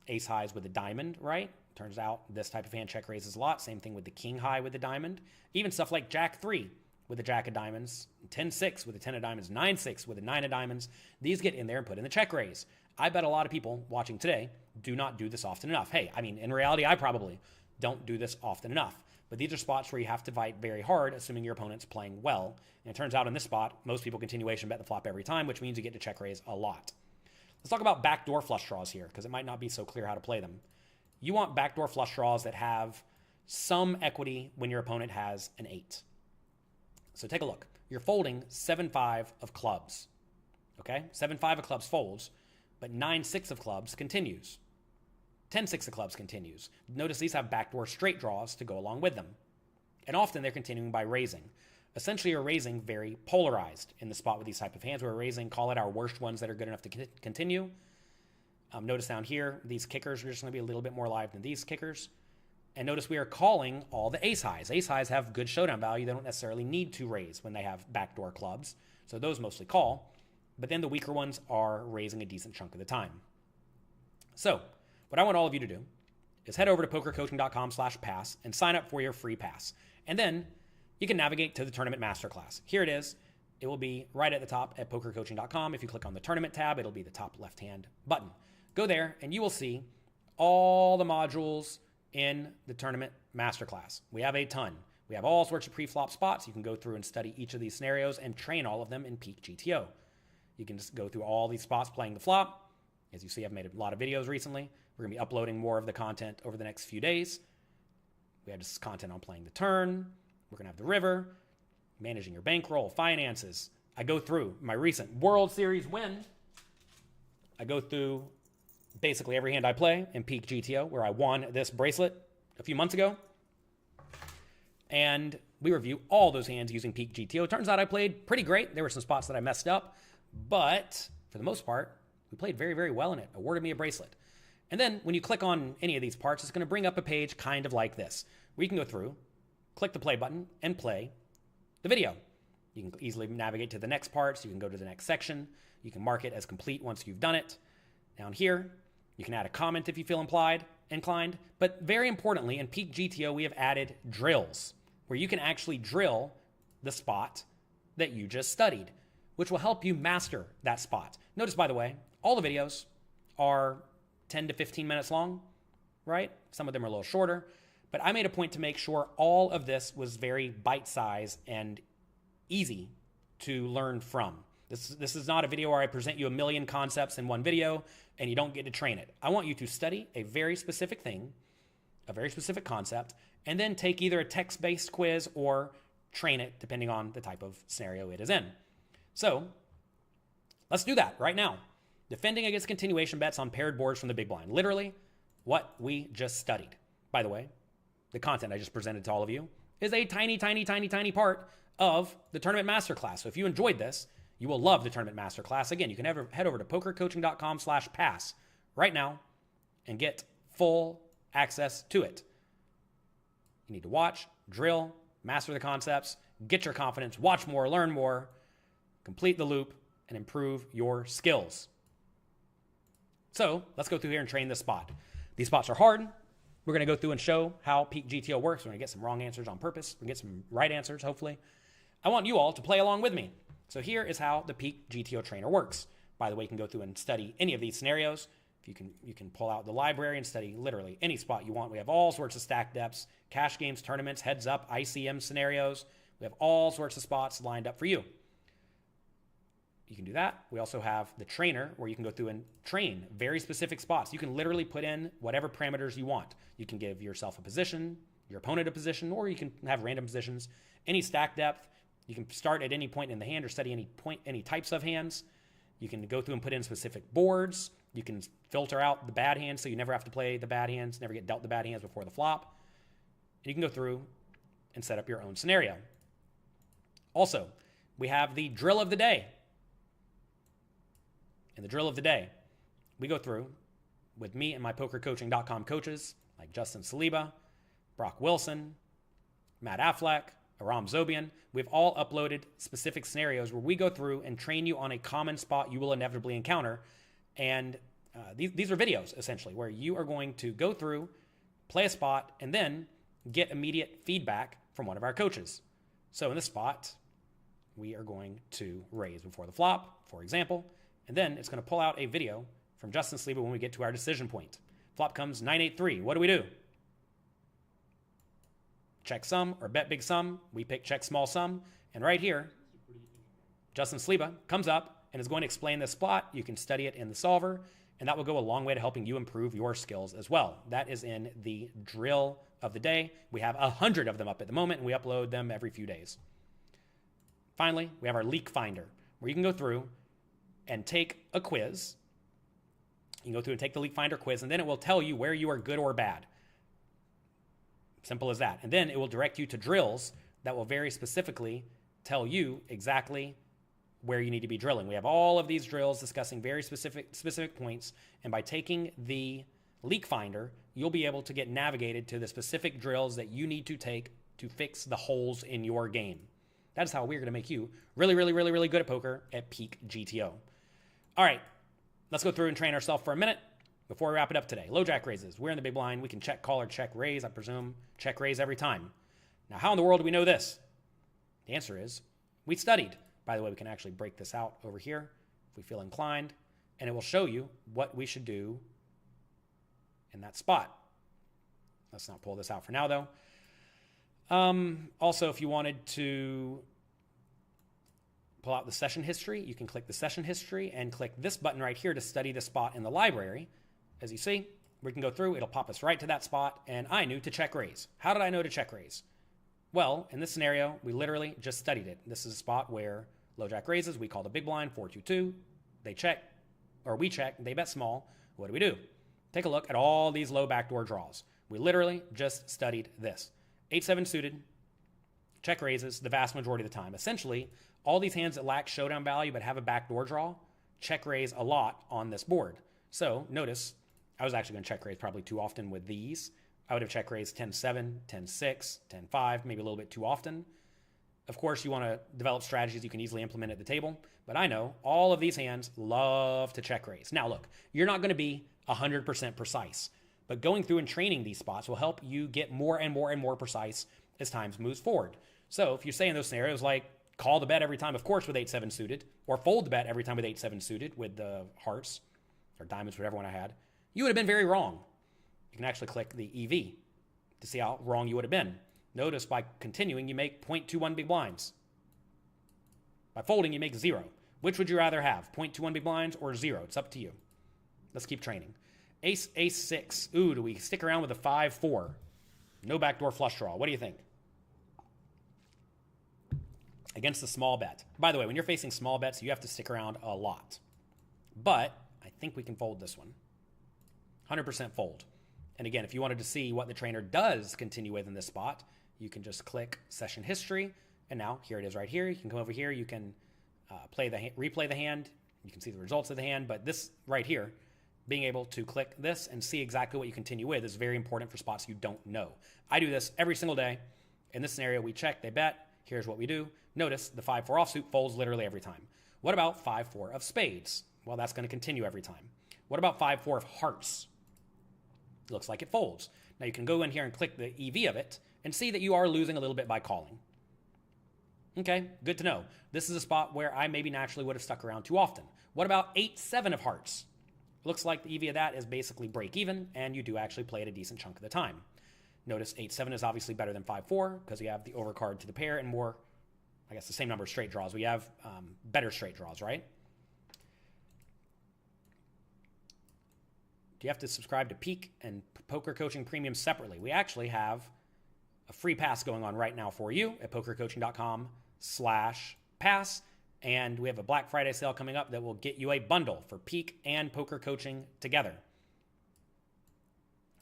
ace highs with a diamond, right? Turns out this type of hand check raises a lot. Same thing with the king high with the diamond. Even stuff like jack 3 with the jack of diamonds, 10-6 with a 10 of diamonds, 9-6 with a 9 of diamonds. These get in there and put in the check raise. I bet a lot of people watching today do not do this often enough. Hey, I mean, in reality, I probably don't do this often enough. But these are spots where you have to fight very hard, assuming your opponent's playing well. And it turns out in this spot, most people continuation bet the flop every time, which means you get to check raise a lot. Let's talk about backdoor flush draws here, because it might not be so clear how to play them. You want backdoor flush draws that have some equity when your opponent has an 8. So take a look. You're folding 7-5 of clubs. Okay? 7-5 of clubs folds, but 9-6 of clubs continues. 10-6 of clubs continues. Notice these have backdoor straight draws to go along with them. And often they're continuing by raising. Essentially, you're raising very polarized in the spot with these type of hands. We're raising, call it our worst ones that are good enough to continue. Notice down here, these kickers are just going to be a little bit more live than these kickers. And notice we are calling all the ace highs. Ace highs have good showdown value. They don't necessarily need to raise when they have backdoor clubs. So those mostly call. But then the weaker ones are raising a decent chunk of the time. So what I want all of you to do is head over to pokercoaching.com/pass and sign up for your free pass. And then you can navigate to the Tournament Masterclass. Here it is. It will be right at the top at pokercoaching.com. If you click on the Tournament tab, it'll be the top left-hand button. Go there and you will see all the modules in the Tournament Masterclass. We have a ton. We have all sorts of pre-flop spots. You can go through and study each of these scenarios and train all of them in Peak GTO. You can just go through all these spots playing the flop. As you see, I've made a lot of videos recently. We're going to be uploading more of the content over the next few days. We have this content on playing the turn. We're going to have the river, managing your bankroll, finances. I go through my recent World Series win. I go through basically every hand I play in Peak GTO, where I won this bracelet a few months ago. And we review all those hands using Peak GTO. Turns out I played pretty great. There were some spots that I messed up, but for the most part, we played very, very well in it. Awarded me a bracelet. And then when you click on any of these parts, it's going to bring up a page kind of like this, where you can go through, click the play button, and play the video. You can easily navigate to the next parts. You can go to the next section. You can mark it as complete once you've done it. Down here, you can add a comment if you feel inclined. But very importantly, in Peak GTO, we have added drills, where you can actually drill the spot that you just studied, which will help you master that spot. Notice, by the way, all the videos are 10 to 15 minutes long, right? Some of them are a little shorter, but I made a point to make sure all of this was very bite-sized and easy to learn from. This is not a video where I present you a million concepts in one video and you don't get to train it. I want you to study a very specific thing, a very specific concept, and then take either a text-based quiz or train it depending on the type of scenario it is in. So let's do that right now. Defending against continuation bets on paired boards from the big blind. Literally what we just studied. By the way, the content I just presented to all of you is a tiny, tiny, tiny, tiny part of the Tournament Masterclass. So if you enjoyed this, you will love the Tournament Masterclass. Again, you can head over to pokercoaching.com/pass right now and get full access to it. You need to watch, drill, master the concepts, get your confidence, watch more, learn more, complete the loop, and improve your skills. So let's go through here and train this spot. These spots are hard. We're going to go through and show how Peak GTO works. We're going to get some wrong answers on purpose. We're going to get some right answers, hopefully. I want you all to play along with me. So here is how the Peak GTO trainer works. By the way, you can go through and study any of these scenarios. You can pull out the library and study literally any spot you want. We have all sorts of stack depths, cash games, tournaments, heads up, ICM scenarios. We have all sorts of spots lined up for you. You can do that. We also have the trainer where you can go through and train very specific spots. You can literally put in whatever parameters you want. You can give yourself a position, your opponent a position, or you can have random positions, any stack depth. You can start at any point in the hand or study any types of hands. You can go through and put in specific boards. You can filter out the bad hands so you never have to play the bad hands, never get dealt the bad hands before the flop. And you can go through and set up your own scenario. Also, we have the drill of the day. In the drill of the day, we go through with me and my pokercoaching.com coaches like Justin Saliba, Brock Wilson, Matt Affleck, Aram Zobian. We've all uploaded specific scenarios where we go through and train you on a common spot you will inevitably encounter. And these are videos, essentially, where you are going to go through, play a spot, and then get immediate feedback from one of our coaches. So in this spot, we are going to raise before the flop, for example, and then it's going to pull out a video from Justin Saliba when we get to our decision point. Flop comes 9-8-3. What do? Check sum or bet big sum. We pick check small sum. And right here, Justin Saliba comes up and is going to explain this spot. You can study it in the solver, and that will go a long way to helping you improve your skills as well. That is in the drill of the day. We have 100 of them up at the moment, and we upload them every few days. Finally, we have our leak finder, where you can go through and take a quiz. You can go through and take the leak finder quiz, and then it will tell you where you are good or bad. Simple as that. And then it will direct you to drills that will very specifically tell you exactly where you need to be drilling. We have all of these drills discussing very specific points, and by taking the leak finder, you'll be able to get navigated to the specific drills that you need to take to fix the holes in your game. That is how we're going to make you really, really, really, really good at poker at Peak GTO. All right, let's go through and train ourselves for a minute before we wrap it up today. Low jack raises. We're in the big blind. We can check call or check raise. I presume check raise every time. Now, how in the world do we know this? The answer is we studied. By the way, we can actually break this out over here if we feel inclined, and it will show you what we should do in that spot. Let's not pull this out for now, though. Also, if you wanted to pull out the session history, you can click the session history and click this button right here to study the spot in the library. As you see, we can go through, it'll pop us right to that spot, and I knew to check raise. How did I know to check raise? Well, in this scenario, we literally just studied it. This is a spot where low jack raises, we call the big blind 4-2-2. They check, or we check, they bet small. What do? Take a look at all these low backdoor draws. We literally just studied this. 8-7 suited, check raises the vast majority of the time. Essentially, all these hands that lack showdown value but have a backdoor draw, check raise a lot on this board. So notice, I was actually going to check raise probably too often with these. I would have check raised 10-7, 10-6, 10-5, maybe a little bit too often. Of course, you want to develop strategies you can easily implement at the table, but I know all of these hands love to check raise. Now look, you're not going to be 100% precise, but going through and training these spots will help you get more and more and more precise as time moves forward. So if you say in those scenarios like call the bet every time, of course, with 8-7 suited, or fold the bet every time with 8-7 suited with the hearts or diamonds, whatever one I had, you would have been very wrong. You can actually click the EV to see how wrong you would have been. Notice by continuing, you make 0.21 big blinds. By folding, you make 0. Which would you rather have, 0.21 big blinds or 0? It's up to you. Let's keep training. Ace, ace, 6. Ooh, do we stick around with a 5-4? No backdoor flush draw. What do you think? Against the small bet. By the way, when you're facing small bets, you have to stick around a lot. But I think we can fold this one. 100% fold. And again, if you wanted to see what the trainer does continue with in this spot, you can just click session history. And now here it is right here. You can come over here. You can replay the hand. You can see the results of the hand. But this right here, being able to click this and see exactly what you continue with is very important for spots you don't know. I do this every single day. In this scenario, we check, they bet. Here's what we do. Notice the 5-4 offsuit folds literally every time. What about 5-4 of spades? Well, that's going to continue every time. What about 5-4 of hearts? Looks like it folds. Now you can go in here and click the EV of it and see that you are losing a little bit by calling. Okay, good to know. This is a spot where I maybe naturally would have stuck around too often. What about 8-7 of hearts? Looks like the EV of that is basically break even, and you do actually play it a decent chunk of the time. Notice 8-7 is obviously better than 5-4 because we have the overcard to the pair and more, I guess, the same number of straight draws. We have better straight draws, right? Do you have to subscribe to Peak and Poker Coaching Premium separately? We actually have a free pass going on right now for you at pokercoaching.com/pass. And we have a Black Friday sale coming up that will get you a bundle for Peak and Poker Coaching together.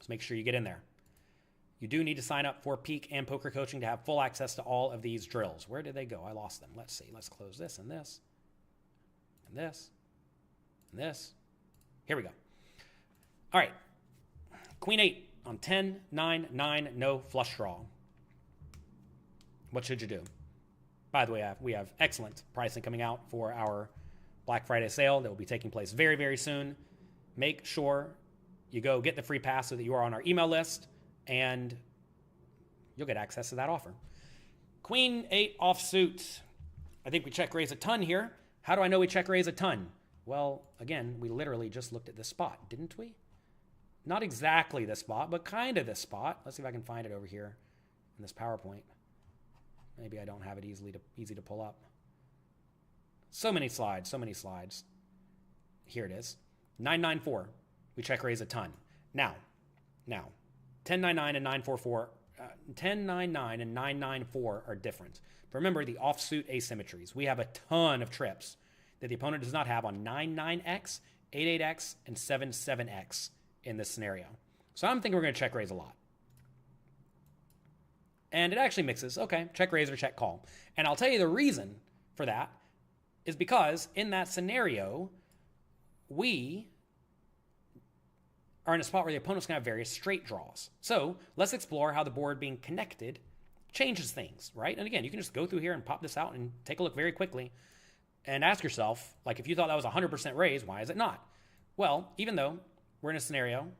So make sure you get in there. You do need to sign up for Peak and Poker Coaching to have full access to all of these drills. Where did they go? I lost them. Let's see. Let's close this and this and this and this. Here we go. All right. Queen 8 on 10, 9, 9, no flush draw. What should you do? By the way, we have excellent pricing coming out for our Black Friday sale that will be taking place very, very soon. Make sure you go get the free pass so that you are on our email list, and you'll get access to that offer. Queen 8 offsuit. I think we check raise a ton here. How do I know we check raise a ton? Well, again, we literally just looked at this spot, didn't we? Not exactly this spot, but kind of this spot. Let's see if I can find it over here in this PowerPoint. Maybe I don't have it easy to pull up. So many slides, so many slides. Here it is. 994. We check raise a ton. Now, 1099 and 944, 1099 and 994 are different. But remember the offsuit asymmetries. We have a ton of trips that the opponent does not have on 99x, 88x, and 77x in this scenario. So I'm thinking we're going to check raise a lot. And it actually mixes. Okay, check raise or check call. And I'll tell you the reason for that is because in that scenario, we are in a spot where the opponent's going to have various straight draws. So let's explore how the board being connected changes things, right? And again, you can just go through here and pop this out and take a look very quickly and ask yourself, like, if you thought that was 100% raise, why is it not? Well, even though we're in a scenario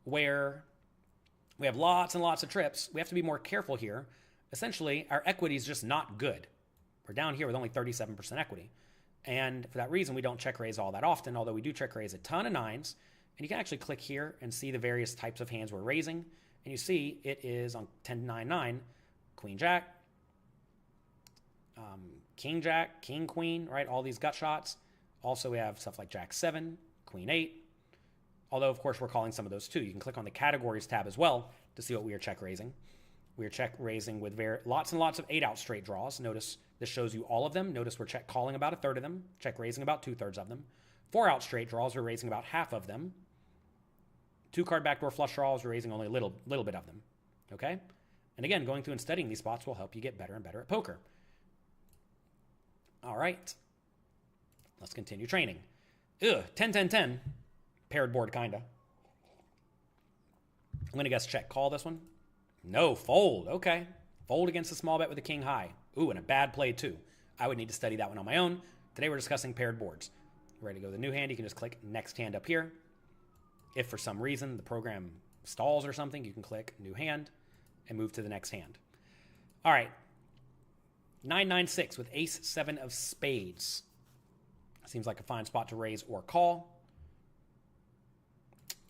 where we have lots and lots of trips, we have to be more careful here. Essentially, our equity is just not good. We're down here with only 37% equity. And for that reason, we don't check raise all that often, although we do check raise a ton of nines. And you can actually click here and see the various types of hands we're raising. And you see it is on 10-9-9, Queen Jack, King Jack, King Queen, right? All these gut shots. Also, we have stuff like Jack 7, Queen 8. Although, of course, we're calling some of those too. You can click on the categories tab as well to see what we are check raising. We are check raising with lots and lots of 8-out straight draws. Notice this shows you all of them. Notice we're check calling about a third of them, check raising about 2/3 of them. 4-out straight draws, we're raising about half of them. 2-card backdoor flush draws, we're raising only a little bit of them. Okay? And again, going through and studying these spots will help you get better and better at poker. All right. Let's continue training. 10-10-10. Paired board, kinda. I'm going to guess check call this one. No, fold. Okay. Fold against a small bet with a king high. Ooh, and a bad play too. I would need to study that one on my own. Today we're discussing paired boards. Ready to go to the new hand, you can just click next hand up here. If for some reason the program stalls or something, you can click new hand and move to the next hand. All right. 9-9-6 with ace 7 of spades. Seems like a fine spot to raise or call.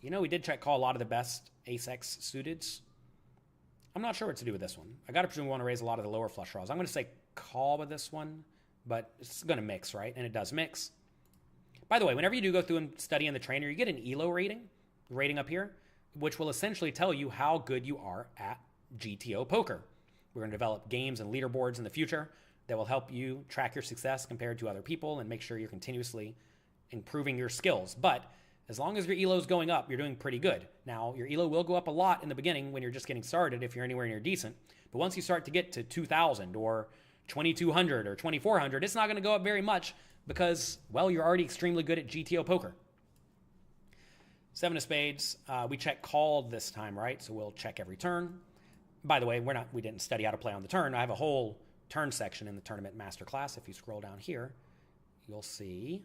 You know, we did check call a lot of the best ace-x suiteds. I'm not sure what to do with this one. I got to presume we want to raise a lot of the lower flush draws. I'm going to say call with this one, but it's going to mix, right? And it does mix. By the way, whenever you do go through and study in the trainer, you get an ELO rating up here, which will essentially tell you how good you are at GTO poker. We're going to develop games and leaderboards in the future that will help you track your success compared to other people and make sure you're continuously improving your skills. But as long as your ELO is going up, you're doing pretty good. Now, your ELO will go up a lot in the beginning when you're just getting started if you're anywhere near decent. But once you start to get to 2,000 or 2,200 or 2,400, it's not going to go up very much because, well, you're already extremely good at GTO poker. 7 of spades. We check call this time, right? So we'll check every turn. By the way, we didn't study how to play on the turn. I have a whole turn section in the Tournament Masterclass. If you scroll down here, you'll see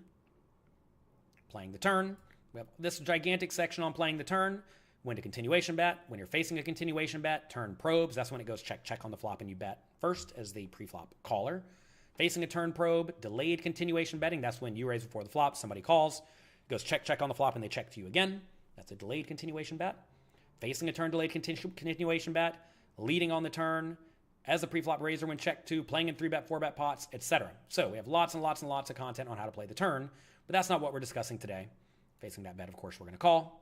playing the turn. We have this gigantic section on playing the turn. when to continuation bet. When you're facing a continuation bet, turn probes. That's when it goes check, check on the flop and you bet first as the pre-flop caller. Facing a turn probe, delayed continuation betting. That's when you raise before the flop, somebody calls, goes check, check on the flop, and they check to you again. That's a delayed continuation bet. Facing a turn delayed continuation bet, leading on the turn as the pre-flop raiser when checked to, playing in 3-bet, 4-bet pots, etc. So we have lots and lots and lots of content on how to play the turn, but that's not what we're discussing today. Facing that bet, of course, we're going to call.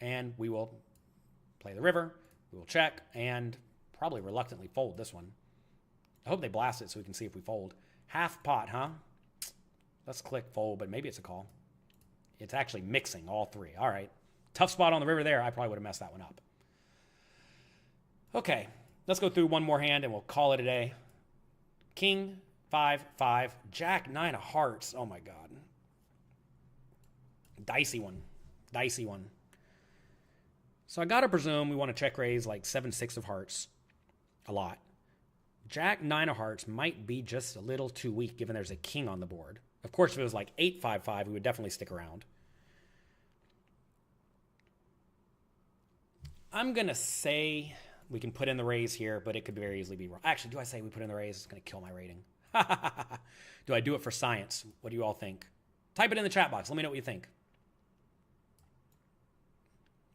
And we will play the river, we will check, and probably reluctantly fold this one. I hope they blast it so we can see if we fold. Half pot, huh? Let's click fold, but maybe it's a call. It's actually mixing all three. All right. Tough spot on the river there. I probably would have messed that one up. Okay, let's go through one more hand and we'll call it a day. King, 5-5, Jack, 9 of hearts. Oh my God. Dicey one. Dicey one. So I gotta presume we want to check raise like 7-6 of hearts. A lot. Jack, 9 of hearts might be just a little too weak given there's a king on the board. Of course, if it was like 8-5-5, we would definitely stick around. I'm going to say we can put in the raise here, but it could very easily be wrong. Actually, do I say we put in the raise? It's going to kill my rating. Do I do it for science? What do you all think? Type it in the chat box. Let me know what you think.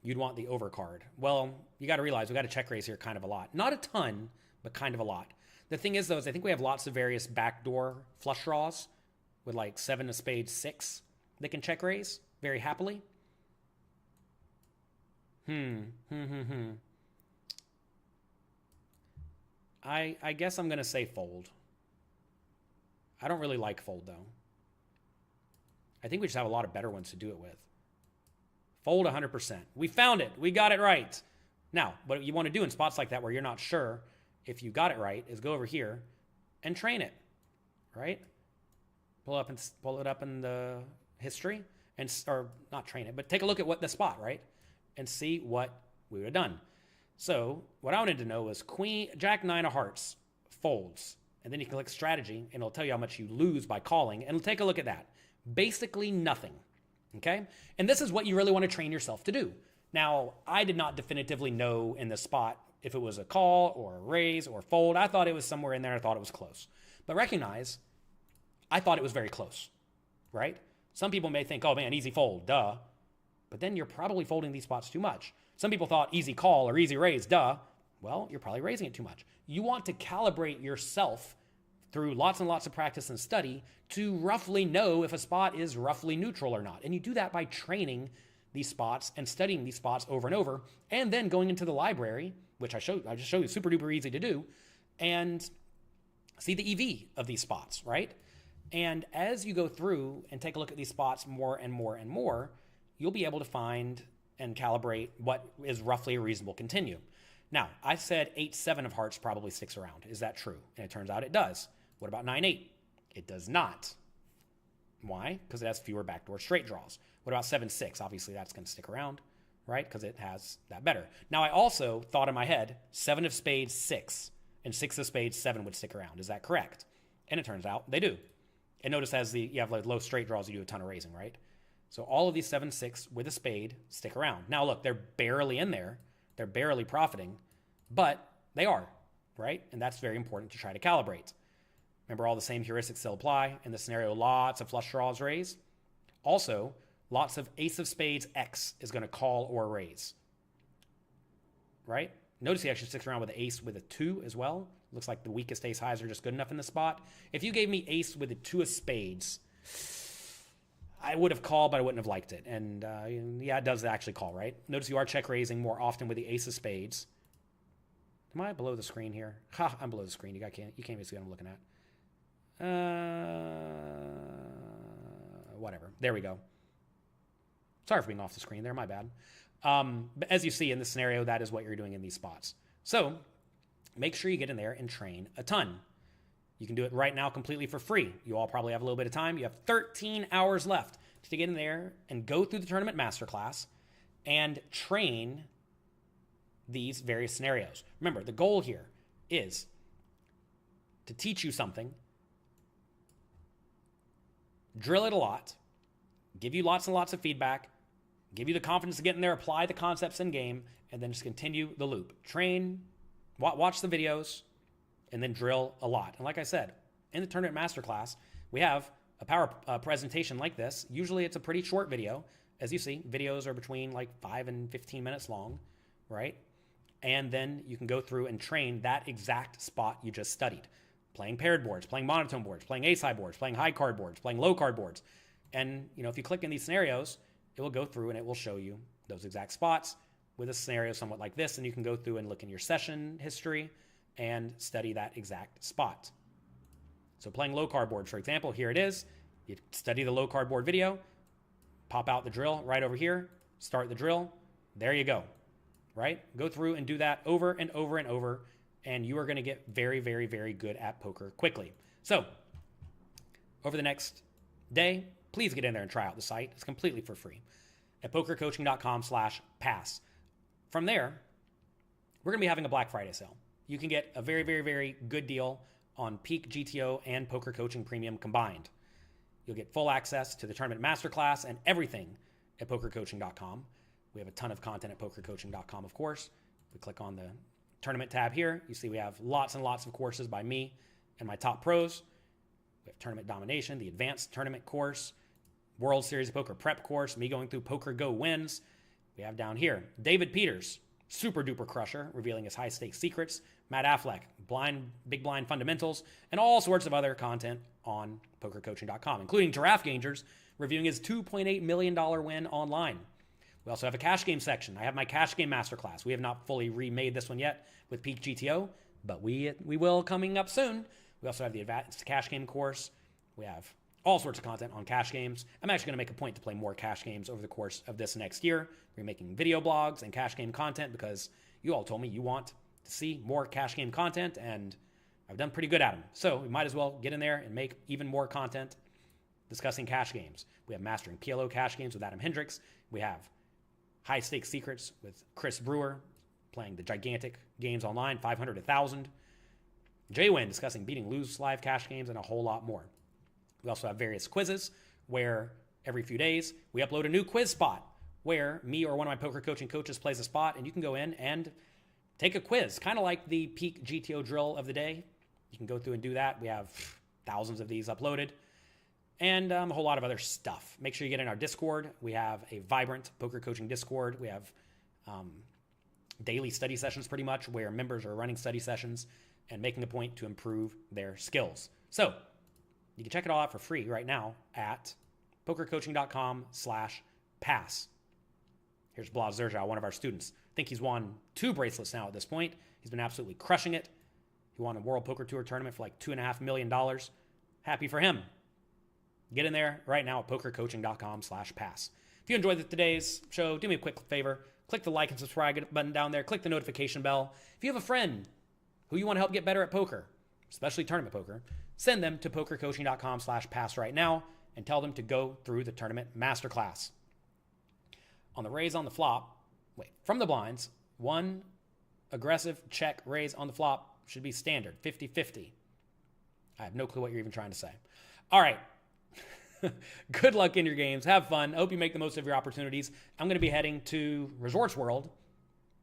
You'd want the over card. Well, you got to realize we got to check raise here kind of a lot. Not a ton, but kind of a lot. The thing is, though, is I think we have lots of various backdoor flush draws with like 7 of spades, 6 that can check raise very happily. I guess I'm going to say fold. I don't really like fold, though. I think we just have a lot of better ones to do it with. Fold 100%. We found it. We got it right. Now, what you want to do in spots like that where you're not sure if you got it right is go over here and train it, right? Pull it up in the history, or not train it, but take a look at what the spot, right? And see what we would have done. So what I wanted to know was Jack 9 of hearts folds. And then you click strategy, and it'll tell you how much you lose by calling. And take a look at that. Basically nothing, okay? And this is what you really want to train yourself to do. Now, I did not definitively know in this spot if it was a call or a raise or fold. I thought it was somewhere in there. I thought it was close. But recognize, I thought it was very close, right? Some people may think, oh man, easy fold, duh. But then you're probably folding these spots too much. Some people thought easy call or easy raise, duh. Well, you're probably raising it too much. You want to calibrate yourself through lots and lots of practice and study to roughly know if a spot is roughly neutral or not. And you do that by training these spots and studying these spots over and over, and then going into the library, which I just showed you, super duper easy to do, and see the EV of these spots, right? And as you go through and take a look at these spots more and more and more, you'll be able to find and calibrate what is roughly a reasonable continue. Now, I said 8-7 of hearts probably sticks around. Is that true? And it turns out it does. What about 9-8? It does not. Why? Because it has fewer backdoor straight draws. What about 7-6? Obviously, that's going to stick around, right? Because it has that better. Now, I also thought in my head, 7 of spades, 6, and 6 of spades, 7 would stick around. Is that correct? And it turns out they do. And notice as you have like low straight draws, you do a ton of raising, right? So all of these 7-6 with a spade stick around. Now, look, they're barely in there. They're barely profiting, but they are, right? And that's very important to try to calibrate. Remember, all the same heuristics still apply. In the scenario, lots of flush draws raise. Also, lots of ace of spades X is going to call or raise, right? Notice he actually sticks around with the ace with a 2 as well. Looks like the weakest ace highs are just good enough in the spot. If you gave me ace with a 2 of spades, I would have called, but I wouldn't have liked it. And yeah, it does actually call, right? Notice you are check raising more often with the ace of spades. Am I below the screen here? Ha, I'm below the screen. You can't even see what I'm looking at. Whatever. There we go. Sorry for being off the screen there. My bad. But as you see in this scenario, that is what you're doing in these spots. So make sure you get in there and train a ton. You can do it right now completely for free. You all probably have a little bit of time. You have 13 hours left to get in there and go through the Tournament Masterclass and train these various scenarios. Remember, the goal here is to teach you something, drill it a lot, give you lots and lots of feedback, give you the confidence to get in there, apply the concepts in game, and then just continue the loop. Train, watch the videos, and then drill a lot. And like I said, in the Tournament Masterclass, we have a power presentation like this. Usually it's a pretty short video. As you see, videos are between like 5 and 15 minutes long, right? And then you can go through and train that exact spot you just studied. Playing paired boards, playing monotone boards, playing ace-high boards, playing high card boards, playing low card boards. And if you click in these scenarios, it will go through and it will show you those exact spots with a scenario somewhat like this. And you can go through and look in your session history and study that exact spot. So playing low card board, for example, here it is. You study the low card board video, pop out the drill right over here, start the drill. There you go, right? Go through and do that over and over and over, and you are going to get very, very, very good at poker quickly. So over the next day, please get in there and try out the site. It's completely for free at pokercoaching.com/pass. From there, we're going to be having a Black Friday sale. You can get a very, very, very good deal on Peak GTO and Poker Coaching Premium combined. You'll get full access to the Tournament Masterclass and everything at pokercoaching.com. We have a ton of content at pokercoaching.com, of course. If we click on the tournament tab here, you see we have lots and lots of courses by me and my top pros. We have Tournament Domination, the Advanced Tournament course, World Series of Poker Prep course, me going through Poker Go wins. We have down here David Peters, super duper crusher, revealing his high stakes secrets. Matt Affleck, big blind fundamentals, and all sorts of other content on pokercoaching.com, including Giraffe Gangers reviewing his $2.8 million win online. We also have a cash game section. I have my cash game masterclass. We have not fully remade this one yet with Peak GTO, but we will coming up soon. We also have the advanced cash game course. We have all sorts of content on cash games. I'm actually going to make a point to play more cash games over the course of this next year. We're making video blogs and cash game content because you all told me you want to see more cash game content, and I've done pretty good at them. So we might as well get in there and make even more content discussing cash games. We have Mastering PLO cash games with Adam Hendricks. We have High Stakes Secrets with Chris Brewer, playing the gigantic games online, 500, 1,000. Jwin discussing beating lose live cash games and a whole lot more. We also have various quizzes where every few days we upload a new quiz spot where me or one of my poker coaching coaches plays a spot, and you can go in and take a quiz, kind of like the Peak GTO drill of the day. You can go through and do that. We have thousands of these uploaded and a whole lot of other stuff. Make sure you get in our Discord. We have a vibrant poker coaching Discord. We have daily study sessions pretty much where members are running study sessions and making a point to improve their skills. So you can check it all out for free right now at pokercoaching.com/pass. Here's Blas Zerja, one of our students. I think he's won 2 bracelets now at this point. He's been absolutely crushing it. He won a World Poker Tour tournament for like $2.5 million. Happy for him. Get in there right now at pokercoaching.com/pass. If you enjoyed today's show, do me a quick favor. Click the like and subscribe button down there. Click the notification bell. If you have a friend who you want to help get better at poker, especially tournament poker, send them to pokercoaching.com/pass right now and tell them to go through the Tournament Masterclass. On the raise on the flop, from the blinds, one aggressive check raise on the flop should be standard, 50-50. I have no clue what you're even trying to say. All right. Good luck in your games. Have fun. I hope you make the most of your opportunities. I'm going to be heading to Resorts World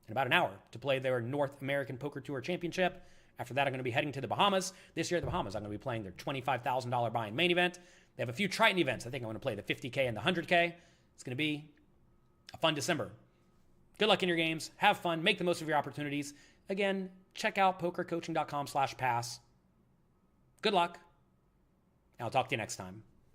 in about an hour to play their North American Poker Tour Championship. After that, I'm going to be heading to the Bahamas. This year at the Bahamas, I'm going to be playing their $25,000 buy-in main event. They have a few Triton events. I think I'm going to play the 50K and the 100K. It's going to be a fun December. Good luck in your games. Have fun. Make the most of your opportunities. Again, check out pokercoaching.com/pass. Good luck. And I'll talk to you next time.